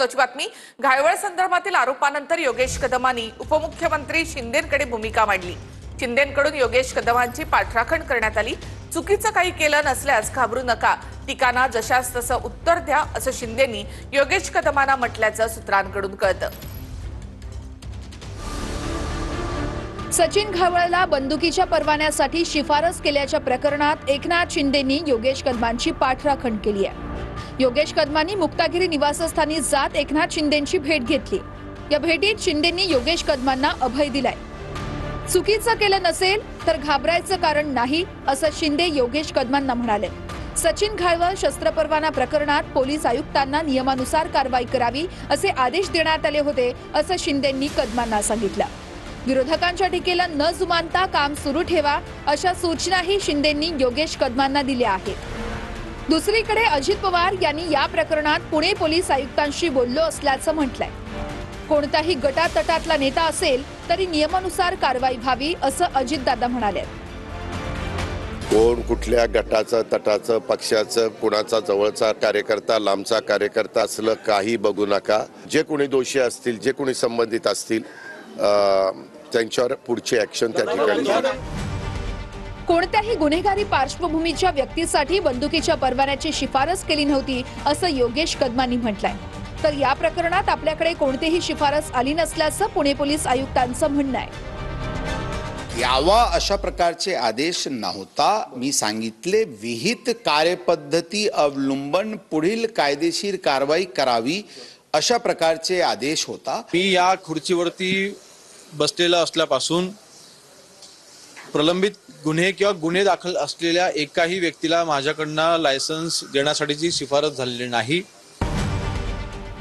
महत्त्वाची बातमी। घायवळ संदर्भातील आरोपानंतर योगेश कदमांनी उपमुख्यमंत्री शिंदेंकडे भूमिका मांडली। शिंदेंकडून योगेश कदमांची पाठराखण करण्यात आली। चुकीचं काही केलं नसल्यास घाबरू नका, टीकांना जशास तसं उत्तर द्या, असं शिंदेंनी योगेश कदमांना म्हटल्याचं सूत्रांकडून कळतं। सचिन घायवळला बंदुकीच्या परवान्यासाठी शिफारस केल्याच्या प्रकरणात एकनाथ शिंदेंनी योगेश कदमांची पाठराखण केली आहे। योगेश कदमांनी मुक्तागिरी निवासस्थानी जात एकनाथ शिंदेंची भेट घेतली। या भेटीत शिंदेंनी योगेश कदमांना अभय दिलाय। चुकीचं केलं नसेल तर घाबरायचं कारण नाही, असं शिंदे योगेश कदमांना म्हणाले। सचिन घायवळ शस्त्र परवाना प्रकरणात पोलीस आयुक्तांना नियमानुसार कारवाई करावी असे आदेश देण्यात आले होते, असं शिंदेंनी कदमांना सांगितलं। विरोधकांच्या टीकेला न जुमानता काम सुरू ठेवा, अशा सूचनाही शिंदेंनी योगेश कदमांना दिल्या आहेत। दुसरीकडे अजित पवार यांनी या प्रकरणात पुणे पोलीस आयुक्तांशी बोललो असल्याचं म्हटलंय। कोणताही गटातटातला नेता असेल तरी नियमानुसार कारवाई व्हावी, असं अजितदादा म्हणाले। कोण कुठल्या गटाचं तटाचं पक्षाचं कुणाचा जवळचा कार्यकर्ता लांबचा कार्यकर्ता असलं काही बघू नका। जे कोणी दोषी असतील, जे कोणी संबंधित असतील, त्यांच्यावर पुढची ऍक्शन त्या ठिकाणी घ्या। कोणत्याही गुन्हेगारी पार्श्वभूमीच्या व्यक्तीसाठी बंदुकीच्या परवान्याची शिफारस केली नव्हती, असं योगेश कदमांनी म्हटलंय। तर या प्रकरणात आपल्याकडे कोणतीही शिफारस आली नसल्याचं पुणे पोलीस आयुक्तांचं म्हणणं आहे। यावा अशा प्रकारचे आदेश नव्हता। मी सांगितले विहित कार्यपद्धती अवलंबन पुढील कायदेशीर कारवाई करावी अशा प्रकारचे आदेश होता। मी या खुर्चीवरती बसलेला असल्यापासून प्रलंबित गुन्हे किंवा गुन्हे दाखल असलेल्या एकाही व्यक्तीला माझ्याकडनं लायसन्स देण्यासाठीची शिफारस झालेली नाही।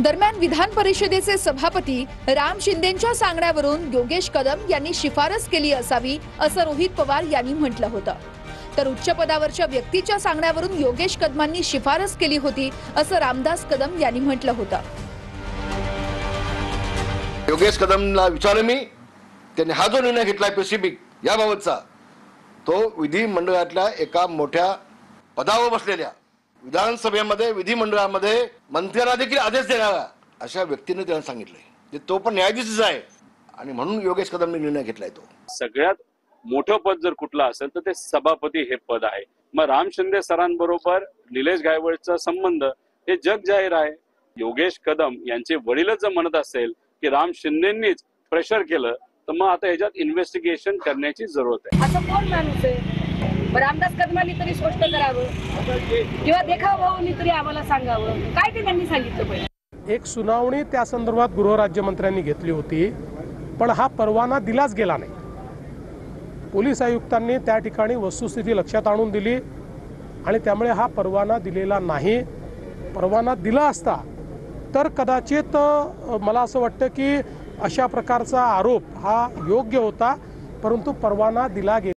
दरम्यान विधान परिषदेचे सभापती राम शिंदेंच्या सांगण्यावरून योगेश कदम यांनी शिफारस केली असावी, असं रोहित पवार यांनी म्हटलं होतं। तर उच्च पदावरच्या व्यक्तीच्या सांगण्यावरून योगेश कदमांनी शिफारस केली होती, असं रामदास कदम यांनी म्हटलं होतं। योगेश कदमला विचारलं मी, त्यांनी हा जो निर्णय घेतलाय स्पेसिफिक याबाबतचा, तो विधिमंडळातल्या एका मोठ्या पदावर बसलेल्या विधानसभेमध्ये विधिमंडळामध्ये मंत्र्यांना देखील आदेश देणारा अशा व्यक्तीने त्यांना सांगितलंय। तो पण न्यायाधीशच आहे आणि म्हणून योगेश कदमने निर्णय घेतलाय। तो सगळ्यात मोठं पद जर कुठलं असेल तर ते सभापती हे पद आहे। मग राम शिंदे सरांबरोबर निलेश घायवळचा संबंध हे जग जाहीर आहे। योगेश कदम यांचे वडीलच जर म्हणत असेल की राम शिंदेंनीच प्रेशर केलं, तर मग आता ह्याच्यात इन्व्हेस्टिगेशन करण्याची जरूरत आहे। असं कोण माणूस आहे? रामदास कदमांनी तरी स्पष्ट करावं किंवा देखावानी तरी आम्हाला सांगावं, काय ते त्यांनी सांगितलं पाहिजे। एक सुनावणी त्या संदर्भात गृहराज्यमंत्र्यांनी घेतली होती, पण हा परवाना दिलाच गेला नाही। पोलीस आयुक्तांनी त्या ठिकाणी वस्तुस्थिती लक्षात आणून दिली आणि त्यामुळे हा परवाना दिलेला नाही। परवाना दिला असता तर कदाचित मला असं वाटतं की अशा प्रकारचा आरोप हा योग्य होता, परंतु परवाना दिला गेला